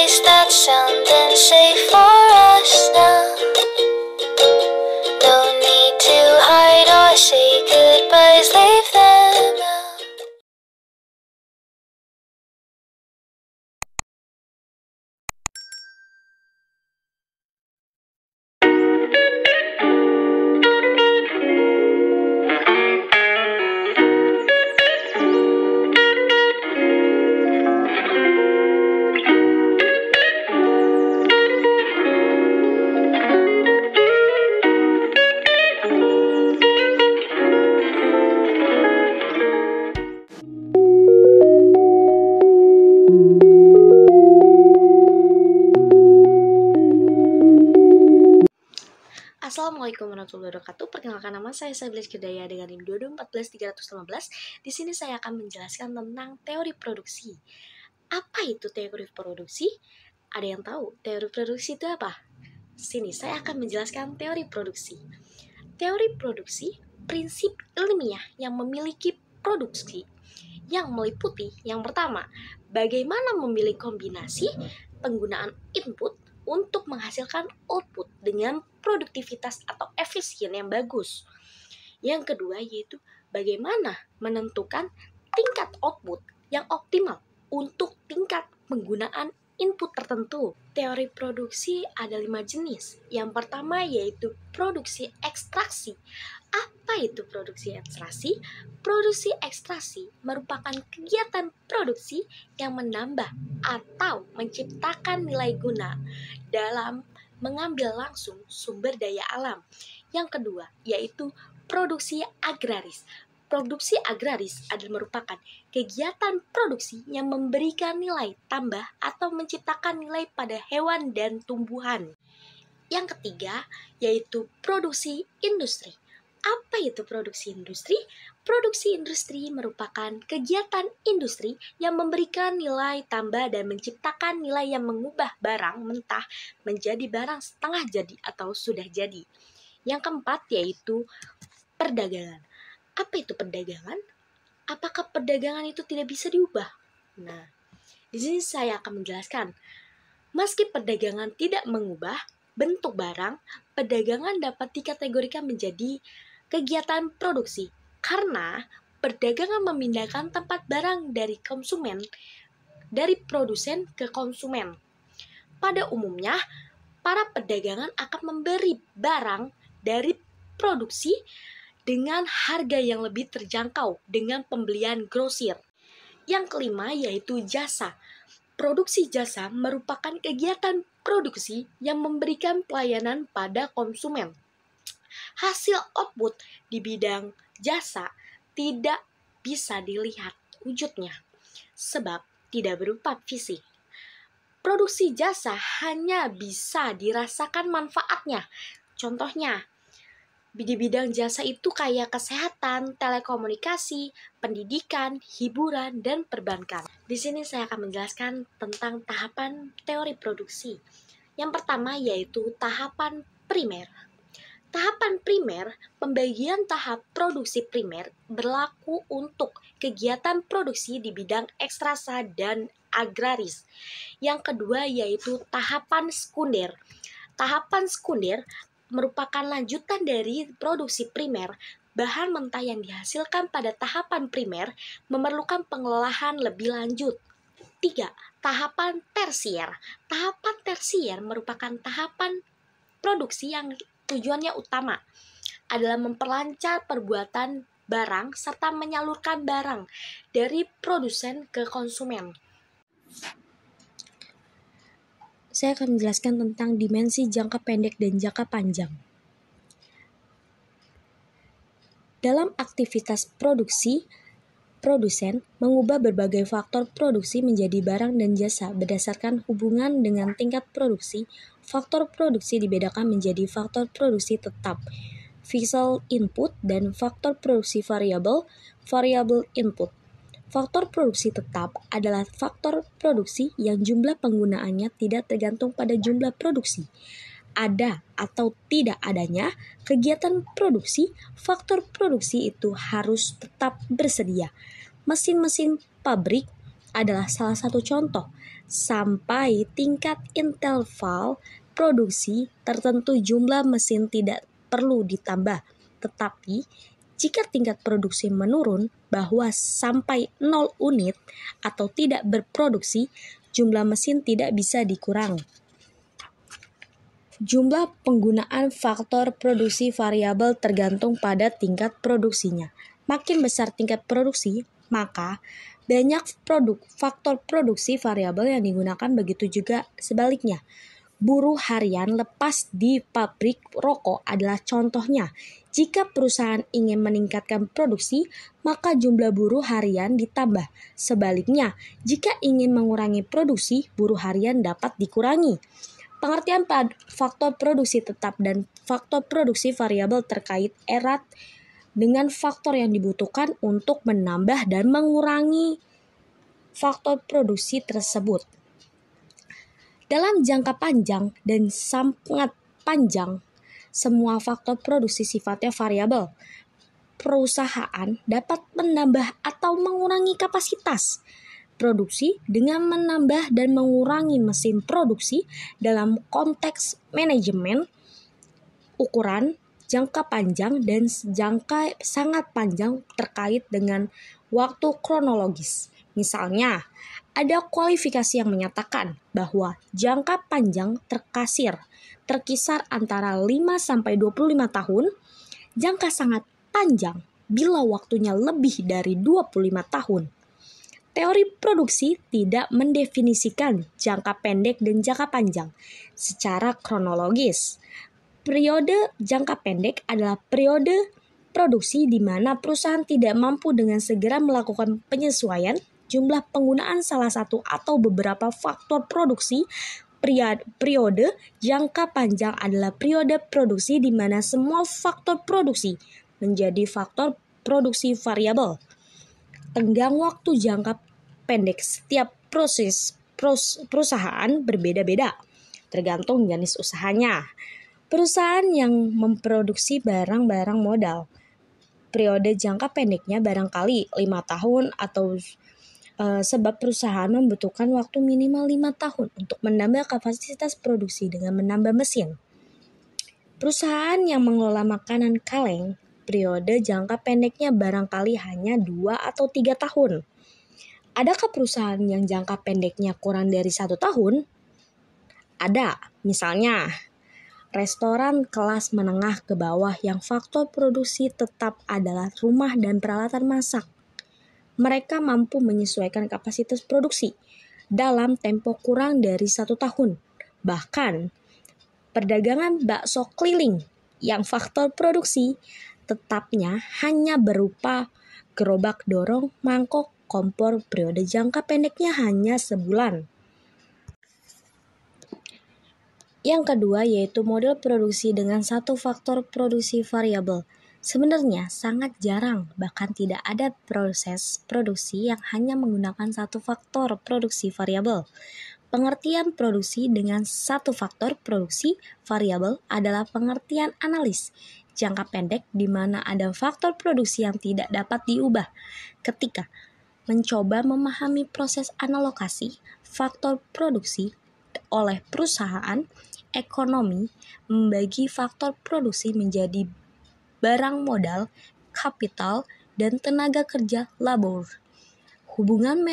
place that sound and say for us now. No need to hide or say goodbyes, leave them out. Assalamualaikum warahmatullahi wabarakatuh. Perkenalkan, nama saya Sablis Kedaya dengan NIM 2214315. Di sini saya akan menjelaskan tentang teori produksi. Apa itu teori produksi? Ada yang tahu teori produksi itu apa? Sini saya akan menjelaskan teori produksi. Teori produksi, prinsip ilmiah yang memiliki produksi yang meliputi yang pertama, bagaimana memilih kombinasi penggunaan input untuk menghasilkan output dengan produktivitas atau efisien yang bagus. Yang kedua yaitu bagaimana menentukan tingkat output yang optimal untuk tingkat penggunaan input tertentu. Teori produksi ada 5 jenis. Yang pertama yaitu produksi ekstraksi. Apa itu produksi ekstraksi? Produksi ekstraksi merupakan kegiatan produksi yang menambah atau menciptakan nilai guna dalam mengambil langsung sumber daya alam. Yang kedua yaitu produksi agraris. Produksi agraris adalah merupakan kegiatan produksi yang memberikan nilai tambah atau menciptakan nilai pada hewan dan tumbuhan. Yang ketiga yaitu produksi industri. Apa itu produksi industri? Produksi industri merupakan kegiatan industri yang memberikan nilai tambah dan menciptakan nilai yang mengubah barang mentah menjadi barang setengah jadi atau sudah jadi. Yang keempat yaitu perdagangan. Apa itu perdagangan? Apakah perdagangan itu tidak bisa diubah? Nah, di sini saya akan menjelaskan. Meski perdagangan tidak mengubah bentuk barang, perdagangan dapat dikategorikan menjadi kegiatan produksi karena perdagangan memindahkan tempat barang dari konsumen, dari produsen ke konsumen. Pada umumnya, para perdagangan akan memberi barang dari produksi dengan harga yang lebih terjangkau dengan pembelian grosir. Yang kelima yaitu jasa. Produksi jasa merupakan kegiatan produksi yang memberikan pelayanan pada konsumen. Hasil output di bidang jasa tidak bisa dilihat wujudnya sebab tidak berupa fisik. Produksi jasa hanya bisa dirasakan manfaatnya. Contohnya, di bidang jasa itu kayak kesehatan, telekomunikasi, pendidikan, hiburan, dan perbankan. Di sini saya akan menjelaskan tentang tahapan teori produksi. Yang pertama yaitu tahapan primer. Tahapan primer, pembagian tahap produksi primer berlaku untuk kegiatan produksi di bidang ekstrasa dan agraris. Yang kedua yaitu tahapan sekunder. Tahapan sekunder merupakan lanjutan dari produksi primer. Bahan mentah yang dihasilkan pada tahapan primer memerlukan pengelolaan lebih lanjut. 3. Tahapan tersier. Tahapan tersier merupakan tahapan produksi yang tujuannya utama adalah memperlancar perbuatan barang serta menyalurkan barang dari produsen ke konsumen. Saya akan menjelaskan tentang dimensi jangka pendek dan jangka panjang. Dalam aktivitas produksi, produsen mengubah berbagai faktor produksi menjadi barang dan jasa berdasarkan hubungan dengan tingkat produksi. Faktor produksi dibedakan menjadi faktor produksi tetap, fixed input, dan faktor produksi variable input. Faktor produksi tetap adalah faktor produksi yang jumlah penggunaannya tidak tergantung pada jumlah produksi. Ada atau tidak adanya kegiatan produksi, faktor produksi itu harus tetap bersedia. Mesin-mesin pabrik adalah salah satu contoh. Sampai tingkat interval produksi tertentu jumlah mesin tidak perlu ditambah. Tetapi jika tingkat produksi menurun bahwa sampai 0 unit atau tidak berproduksi, jumlah mesin tidak bisa dikurangi. Jumlah penggunaan faktor produksi variabel tergantung pada tingkat produksinya. Makin besar tingkat produksi, maka banyak faktor produksi variabel yang digunakan, begitu juga sebaliknya. Buruh harian lepas di pabrik rokok adalah contohnya. Jika perusahaan ingin meningkatkan produksi, maka jumlah buruh harian ditambah. Sebaliknya, jika ingin mengurangi produksi, buruh harian dapat dikurangi. Pengertian faktor produksi tetap dan faktor produksi variabel terkait erat dengan faktor yang dibutuhkan untuk menambah dan mengurangi faktor produksi tersebut. Dalam jangka panjang dan sangat panjang, semua faktor produksi sifatnya variabel. Perusahaan dapat menambah atau mengurangi kapasitas produksi dengan menambah dan mengurangi mesin produksi dalam konteks manajemen ukuran jangka panjang dan jangka sangat panjang terkait dengan waktu kronologis. Misalnya, ada kualifikasi yang menyatakan bahwa jangka panjang terkisar antara 5-25 tahun, jangka sangat panjang bila waktunya lebih dari 25 tahun. Teori produksi tidak mendefinisikan jangka pendek dan jangka panjang secara kronologis. Periode jangka pendek adalah periode produksi di mana perusahaan tidak mampu dengan segera melakukan penyesuaian jumlah penggunaan salah satu atau beberapa faktor produksi. Periode jangka panjang adalah periode produksi di mana semua faktor produksi menjadi faktor produksi variabel. Tenggang waktu jangka pendek setiap perusahaan berbeda-beda, tergantung jenis usahanya. Perusahaan yang memproduksi barang-barang modal, periode jangka pendeknya barangkali 5 tahun atau sebab perusahaan membutuhkan waktu minimal 5 tahun untuk menambah kapasitas produksi dengan menambah mesin. Perusahaan yang mengelola makanan kaleng, periode jangka pendeknya barangkali hanya 2 atau 3 tahun. Adakah perusahaan yang jangka pendeknya kurang dari 1 tahun? Ada, misalnya restoran kelas menengah ke bawah yang faktor produksi tetap adalah rumah dan peralatan masak. Mereka mampu menyesuaikan kapasitas produksi dalam tempo kurang dari 1 tahun. Bahkan, perdagangan bakso keliling yang faktor produksi tetapnya hanya berupa gerobak dorong, mangkok, kompor, periode jangka pendeknya hanya sebulan. Yang kedua yaitu model produksi dengan satu faktor produksi variabel. Sebenarnya sangat jarang, bahkan tidak ada proses produksi yang hanya menggunakan satu faktor produksi variabel. Pengertian produksi dengan satu faktor produksi variabel adalah pengertian analis jangka pendek di mana ada faktor produksi yang tidak dapat diubah. Ketika mencoba memahami proses analokasi faktor produksi oleh perusahaan, ekonomi membagi faktor produksi menjadi barang modal, kapital, dan tenaga kerja labor. Hubungan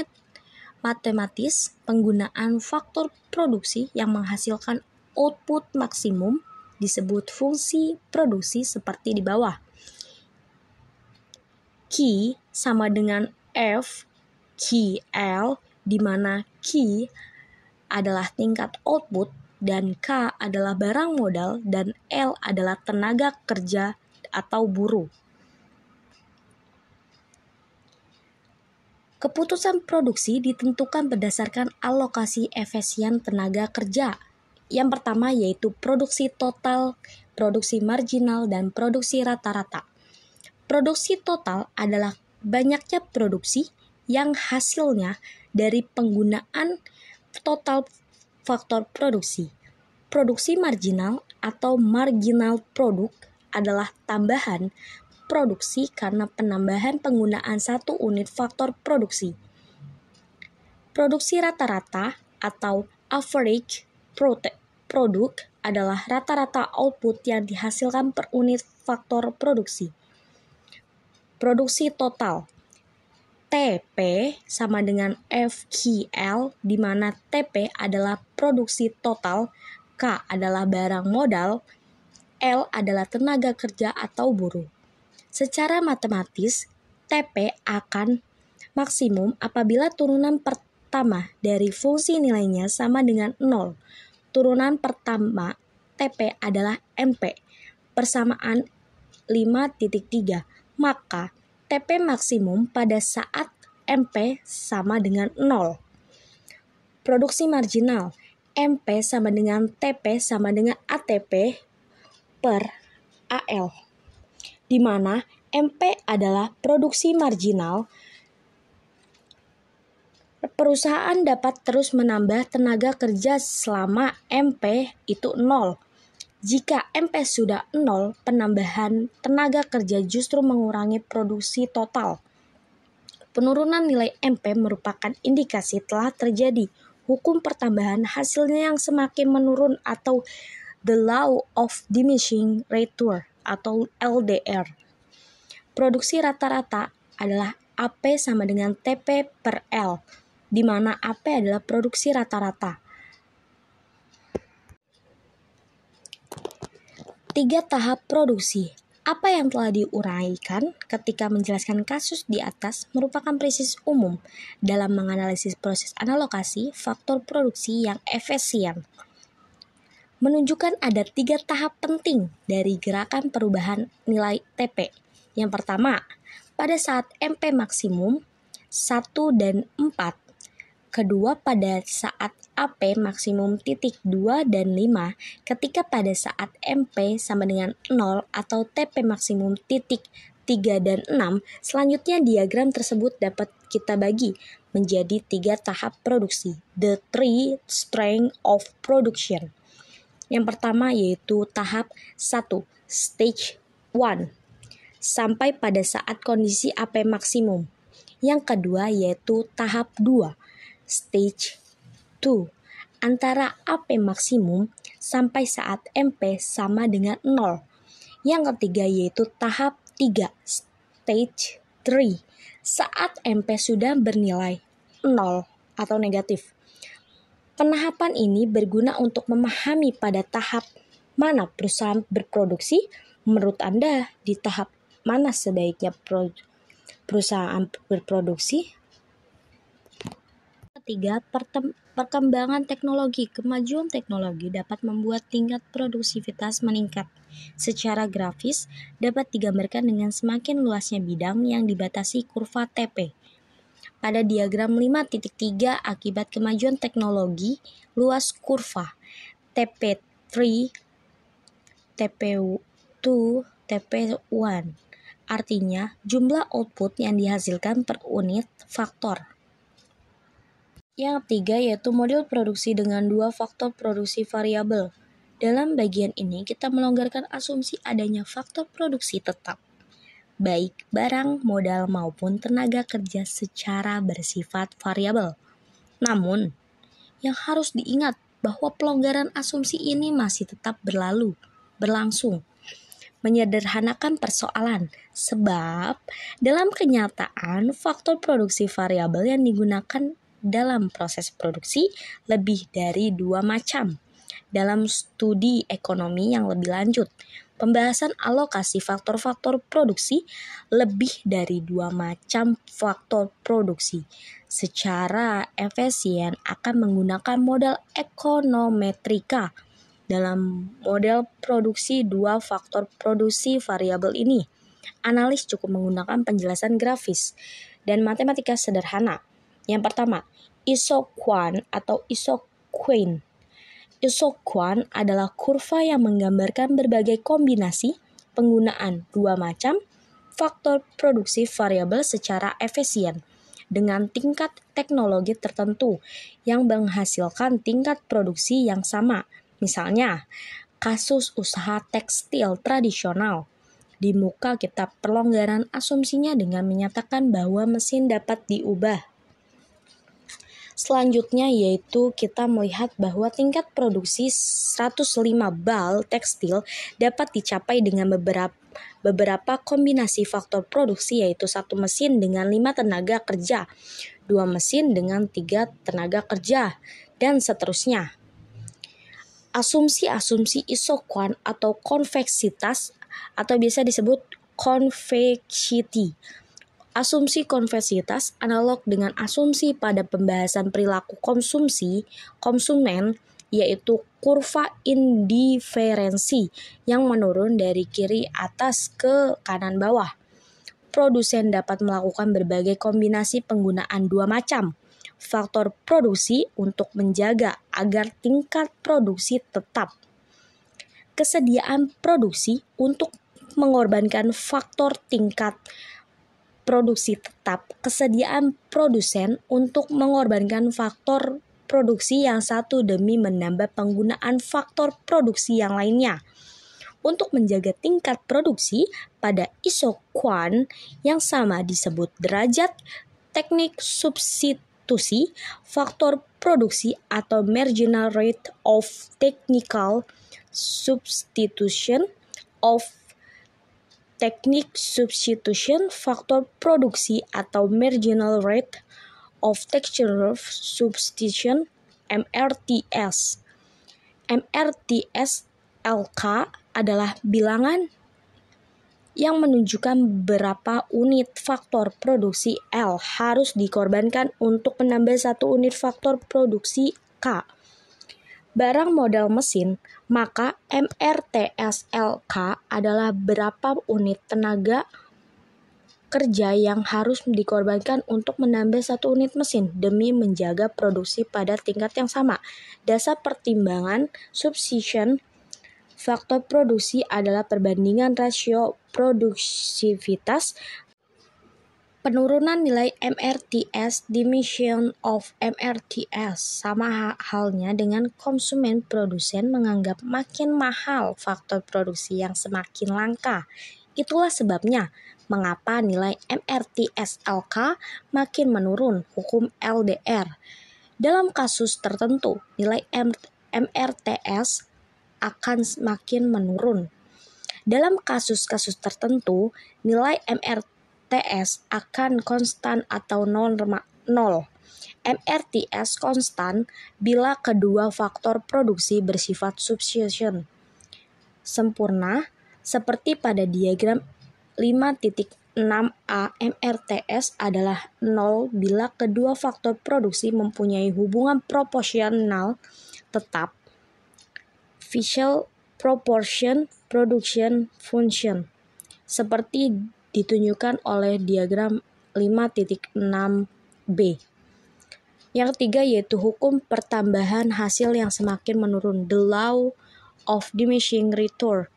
matematis penggunaan faktor produksi yang menghasilkan output maksimum disebut fungsi produksi seperti di bawah. Q sama dengan F, QL, di mana Q adalah tingkat output dan K adalah barang modal dan L adalah tenaga kerja atau buruh. Keputusan produksi ditentukan berdasarkan alokasi efisien tenaga kerja. Yang pertama yaitu produksi total, produksi marginal, dan produksi rata-rata. Produksi total adalah banyaknya produksi yang hasilnya dari penggunaan total faktor produksi. Produksi marginal atau marginal produk adalah tambahan produksi karena penambahan penggunaan satu unit faktor produksi. Produksi rata-rata atau average product adalah rata-rata output yang dihasilkan per unit faktor produksi. Produksi total TP sama dengan FKL, di mana TP adalah produksi total, K adalah barang modal, L adalah tenaga kerja atau buruh. Secara matematis, TP akan maksimum apabila turunan pertama dari fungsi nilainya sama dengan 0. Turunan pertama TP adalah MP, persamaan 5.3. Maka TP maksimum pada saat MP sama dengan 0. Produksi marginal, MP sama dengan TP sama dengan ATP per AL, di mana MP adalah produksi marginal. Perusahaan dapat terus menambah tenaga kerja selama MP itu 0. Jika MP sudah 0, penambahan tenaga kerja justru mengurangi produksi total. Penurunan nilai MP merupakan indikasi telah terjadi hukum pertambahan hasilnya yang semakin menurun atau the law of diminishing return atau LDR. Produksi rata-rata adalah AP sama dengan TP per L, di mana AP adalah produksi rata-rata. 3 tahap produksi. Apa yang telah diuraikan ketika menjelaskan kasus di atas merupakan prinsip umum dalam menganalisis proses analokasi faktor produksi yang efisien. Menunjukkan ada 3 tahap penting dari gerakan perubahan nilai TP. Yang pertama, pada saat MP maksimum 1 dan 4. Kedua, pada saat AP maksimum titik 2 dan 5, ketika pada saat MP sama dengan 0 atau TP maksimum titik 3 dan 6. Selanjutnya diagram tersebut dapat kita bagi menjadi 3 tahap produksi, the 3 strength of production. Yang pertama yaitu tahap 1, stage 1, sampai pada saat kondisi AP maksimum. Yang kedua yaitu tahap 2, stage 2, antara AP maksimum sampai saat MP sama dengan 0. Yang ketiga yaitu tahap 3, stage 3, saat MP sudah bernilai 0 atau negatif. Penahapan ini berguna untuk memahami pada tahap mana perusahaan berproduksi. Menurut Anda, di tahap mana sebaiknya perusahaan berproduksi? Ketiga, perkembangan teknologi. Kemajuan teknologi dapat membuat tingkat produksivitas meningkat. Secara grafis, dapat digambarkan dengan semakin luasnya bidang yang dibatasi kurva TP. Pada diagram 5.3, akibat kemajuan teknologi, luas kurva TP3, TP2, TP1. Artinya, jumlah output yang dihasilkan per unit faktor. Yang ketiga yaitu model produksi dengan 2 faktor produksi variabel. Dalam bagian ini kita melonggarkan asumsi adanya faktor produksi tetap, baik barang, modal maupun tenaga kerja secara bersifat variabel. Namun, yang harus diingat bahwa pelonggaran asumsi ini masih tetap berlangsung. Menyederhanakan persoalan, sebab dalam kenyataan faktor produksi variabel yang digunakan dalam proses produksi lebih dari 2 macam. Dalam studi ekonomi yang lebih lanjut, pembahasan alokasi faktor-faktor produksi lebih dari 2 macam faktor produksi secara efisien akan menggunakan model ekonometrika. Dalam model produksi 2 faktor produksi variabel ini, analis cukup menggunakan penjelasan grafis dan matematika sederhana. Yang pertama, isoquant atau isoquant. Isoquant adalah kurva yang menggambarkan berbagai kombinasi penggunaan 2 macam faktor produksi variabel secara efisien dengan tingkat teknologi tertentu yang menghasilkan tingkat produksi yang sama. Misalnya, kasus usaha tekstil tradisional. Di muka kita pelonggaran asumsinya dengan menyatakan bahwa mesin dapat diubah. Selanjutnya yaitu kita melihat bahwa tingkat produksi 105 bal tekstil dapat dicapai dengan beberapa kombinasi faktor produksi, yaitu 1 mesin dengan 5 tenaga kerja, 2 mesin dengan 3 tenaga kerja, dan seterusnya. Asumsi-asumsi isoquant atau konveksitas atau biasa disebut convexity. Asumsi konveksitas analog dengan asumsi pada pembahasan perilaku konsumen, yaitu kurva indiferensi yang menurun dari kiri atas ke kanan bawah. Produsen dapat melakukan berbagai kombinasi penggunaan dua macam faktor produksi untuk menjaga agar tingkat produksi tetap. Kesediaan produksi untuk mengorbankan faktor tingkat produksi tetap. Kesediaan produsen untuk mengorbankan faktor produksi yang satu demi menambah penggunaan faktor produksi yang lainnya. Untuk menjaga tingkat produksi pada isoquant yang sama disebut derajat teknik substitusi faktor produksi atau marginal rate of technical substitution of teknik substitution faktor produksi atau marginal rate of textural substitution MRTS. MRTS LK adalah bilangan yang menunjukkan berapa unit faktor produksi L harus dikorbankan untuk menambah 1 unit faktor produksi K. Barang modal mesin, maka MRTS LK adalah berapa unit tenaga kerja yang harus dikorbankan untuk menambah 1 unit mesin demi menjaga produksi pada tingkat yang sama. Dasar pertimbangan substitution faktor produksi adalah perbandingan rasio produktivitas penurunan nilai MRTS diminution of MRTS. Sama halnya dengan konsumen, produsen menganggap makin mahal faktor produksi yang semakin langka. Itulah sebabnya mengapa nilai MRTS LK makin menurun, hukum LDR. Dalam kasus tertentu, nilai MRTS akan semakin menurun. Dalam kasus-kasus tertentu, nilai MRTS akan konstan atau nol. MRTS konstan bila kedua faktor produksi bersifat substitution sempurna, seperti pada diagram 5.6a. MRTS adalah 0 bila kedua faktor produksi mempunyai hubungan proporsional tetap, Fischl proportion production function, seperti ditunjukkan oleh diagram 5.6b. Yang ketiga yaitu hukum pertambahan hasil yang semakin menurun, the law of diminishing return.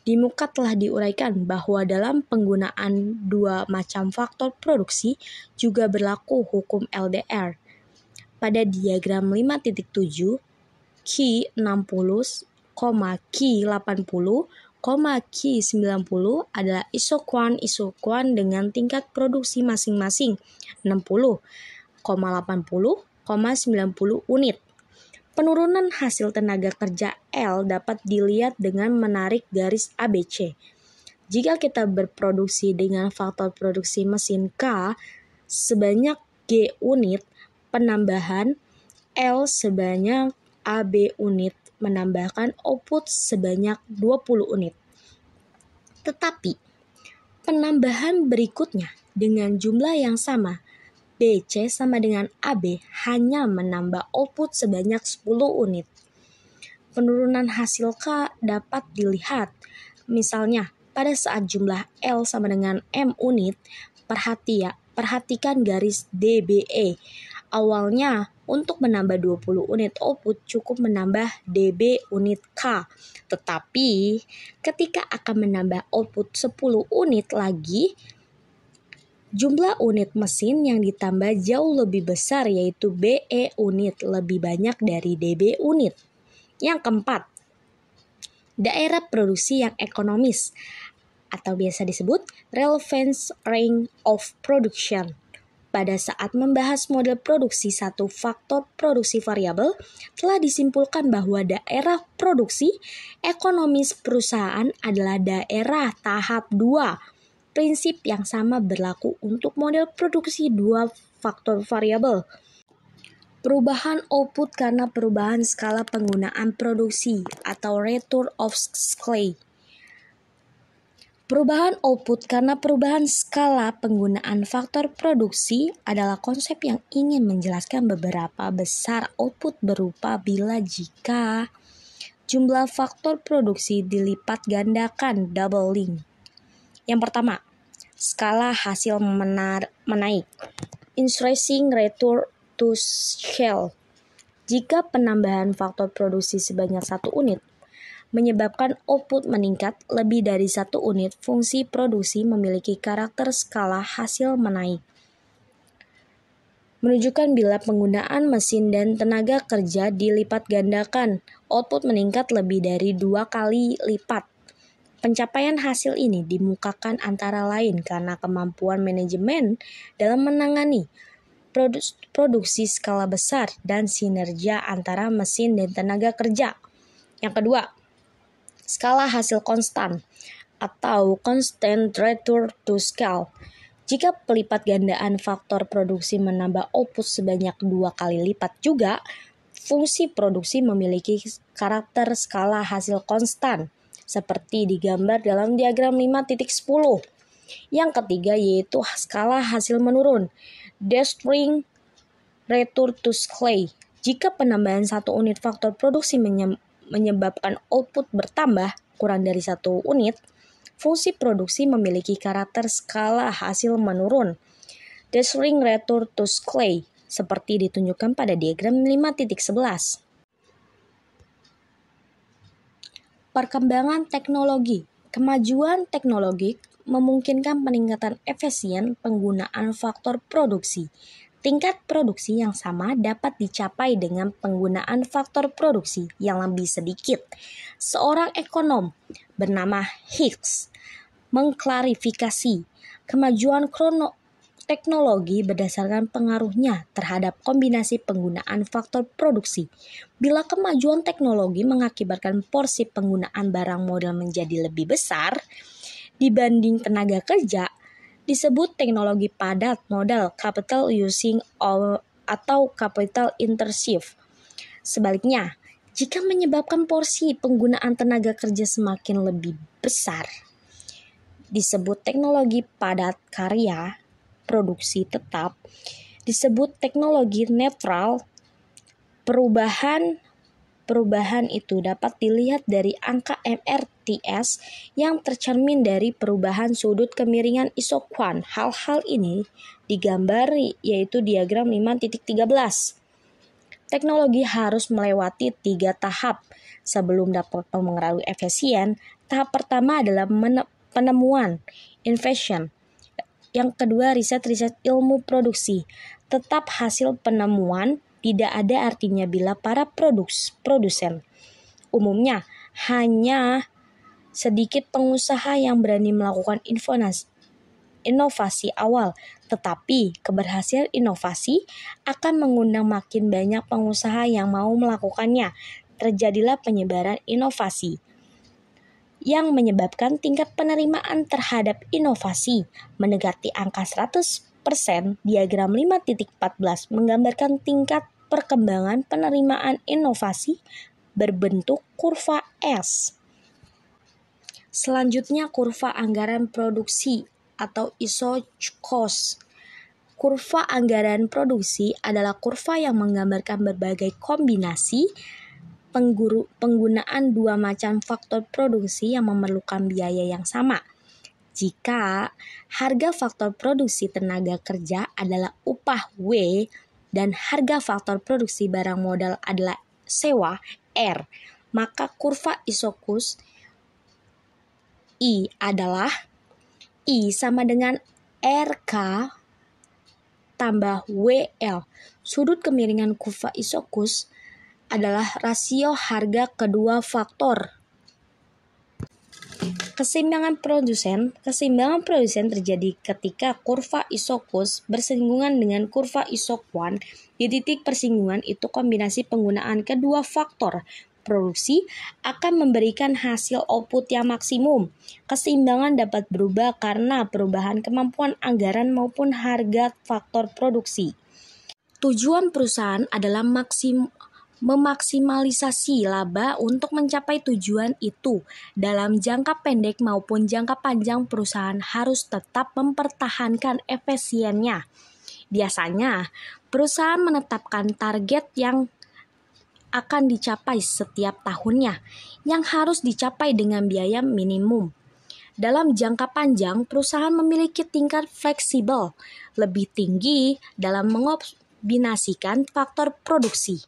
Di muka telah diuraikan bahwa dalam penggunaan dua macam faktor produksi juga berlaku hukum LDR. Pada diagram 5.7, Q60, Q80, Q90 adalah isoquant dengan tingkat produksi masing-masing 60, 80, 90 unit. Penurunan hasil tenaga kerja L dapat dilihat dengan menarik garis ABC. Jika kita berproduksi dengan faktor produksi mesin K sebanyak G unit, penambahan L sebanyak AB unit menambahkan output sebanyak 20 unit. Tetapi penambahan berikutnya dengan jumlah yang sama, BC sama dengan AB, hanya menambah output sebanyak 10 unit. Penurunan hasil K dapat dilihat. Misalnya, pada saat jumlah L sama dengan M unit, perhatikan garis DBE. Awalnya, untuk menambah 20 unit output cukup menambah DB unit K. Tetapi, ketika akan menambah output 10 unit lagi, jumlah unit mesin yang ditambah jauh lebih besar, yaitu BE unit lebih banyak dari DB unit. Yang keempat, daerah produksi yang ekonomis atau biasa disebut relevance range of production. pada saat membahas model produksi satu faktor produksi variabel, telah disimpulkan bahwa daerah produksi ekonomis perusahaan adalah daerah tahap 2. Prinsip yang sama berlaku untuk model produksi dua faktor variabel. Perubahan output karena perubahan skala penggunaan produksi atau return of scale. Perubahan output karena perubahan skala penggunaan faktor produksi adalah konsep yang ingin menjelaskan beberapa besar output berupa bila jika jumlah faktor produksi dilipat gandakan doubling. Yang pertama, skala hasil menaik. Increasing return to scale. Jika penambahan faktor produksi sebanyak 1 unit menyebabkan output meningkat lebih dari 1 unit, fungsi produksi memiliki karakter skala hasil menaik. Menunjukkan bila penggunaan mesin dan tenaga kerja dilipat gandakan, output meningkat lebih dari 2 kali lipat. Pencapaian hasil ini dimukakan antara lain karena kemampuan manajemen dalam menangani produksi skala besar dan sinergia antara mesin dan tenaga kerja. Yang kedua, skala hasil konstan atau constant return to scale. Jika pelipat gandaan faktor produksi menambah output sebanyak 2 kali lipat juga, fungsi produksi memiliki karakter skala hasil konstan, seperti digambar dalam diagram 5.10. Yang ketiga yaitu skala hasil menurun, decreasing return to scale. Jika penambahan 1 unit faktor produksi menyebabkan output bertambah kurang dari 1 unit, fungsi produksi memiliki karakter skala hasil menurun, decreasing return to scale, seperti ditunjukkan pada diagram 5.11. Perkembangan teknologi. Kemajuan teknologi memungkinkan peningkatan efisien penggunaan faktor produksi. Tingkat produksi yang sama dapat dicapai dengan penggunaan faktor produksi yang lebih sedikit. Seorang ekonom bernama Hicks mengklarifikasi kemajuan teknologi berdasarkan pengaruhnya terhadap kombinasi penggunaan faktor produksi. Bila kemajuan teknologi mengakibatkan porsi penggunaan barang modal menjadi lebih besar dibanding tenaga kerja, disebut teknologi padat modal, capital using atau capital intensive. Sebaliknya, jika menyebabkan porsi penggunaan tenaga kerja semakin lebih besar, disebut teknologi padat karya produksi tetap. Disebut teknologi netral. Perubahan itu dapat dilihat dari angka MRTS yang tercermin dari perubahan sudut kemiringan isoquant. Hal-hal ini digambar yaitu diagram 5.13. Teknologi harus melewati 3 tahap sebelum dapat mempengaruhi efisien. Tahap pertama adalah penemuan, invention. Yang kedua, riset ilmu produksi. Tetap hasil penemuan tidak ada artinya bila para produsen. Umumnya hanya sedikit pengusaha yang berani melakukan inovasi awal, tetapi keberhasilan inovasi akan mengundang makin banyak pengusaha yang mau melakukannya. Terjadilah penyebaran inovasi yang menyebabkan tingkat penerimaan terhadap inovasi mendekati angka 100%. Diagram 5.14 menggambarkan tingkat perkembangan penerimaan inovasi berbentuk kurva S. Selanjutnya, kurva anggaran produksi atau isocost. Kurva anggaran produksi adalah kurva yang menggambarkan berbagai kombinasi penggunaan 2 macam faktor produksi yang memerlukan biaya yang sama. Jika harga faktor produksi tenaga kerja adalah upah W dan harga faktor produksi barang modal adalah sewa R, maka kurva isocost I adalah I sama dengan RK tambah WL. Sudut kemiringan kurva isocost adalah rasio harga kedua faktor. Keseimbangan produsen terjadi ketika kurva isokus bersinggungan dengan kurva isokwan. Di titik persinggungan itu kombinasi penggunaan kedua faktor produksi akan memberikan hasil output yang maksimum. Keseimbangan dapat berubah karena perubahan kemampuan anggaran maupun harga faktor produksi. Tujuan perusahaan adalah memaksimalisasi laba. Untuk mencapai tujuan itu, dalam jangka pendek maupun jangka panjang perusahaan harus tetap mempertahankan efisiennya. Biasanya, perusahaan menetapkan target yang akan dicapai setiap tahunnya, yang harus dicapai dengan biaya minimum. Dalam jangka panjang, perusahaan memiliki tingkat fleksibel lebih tinggi dalam mengombinasikan faktor produksi.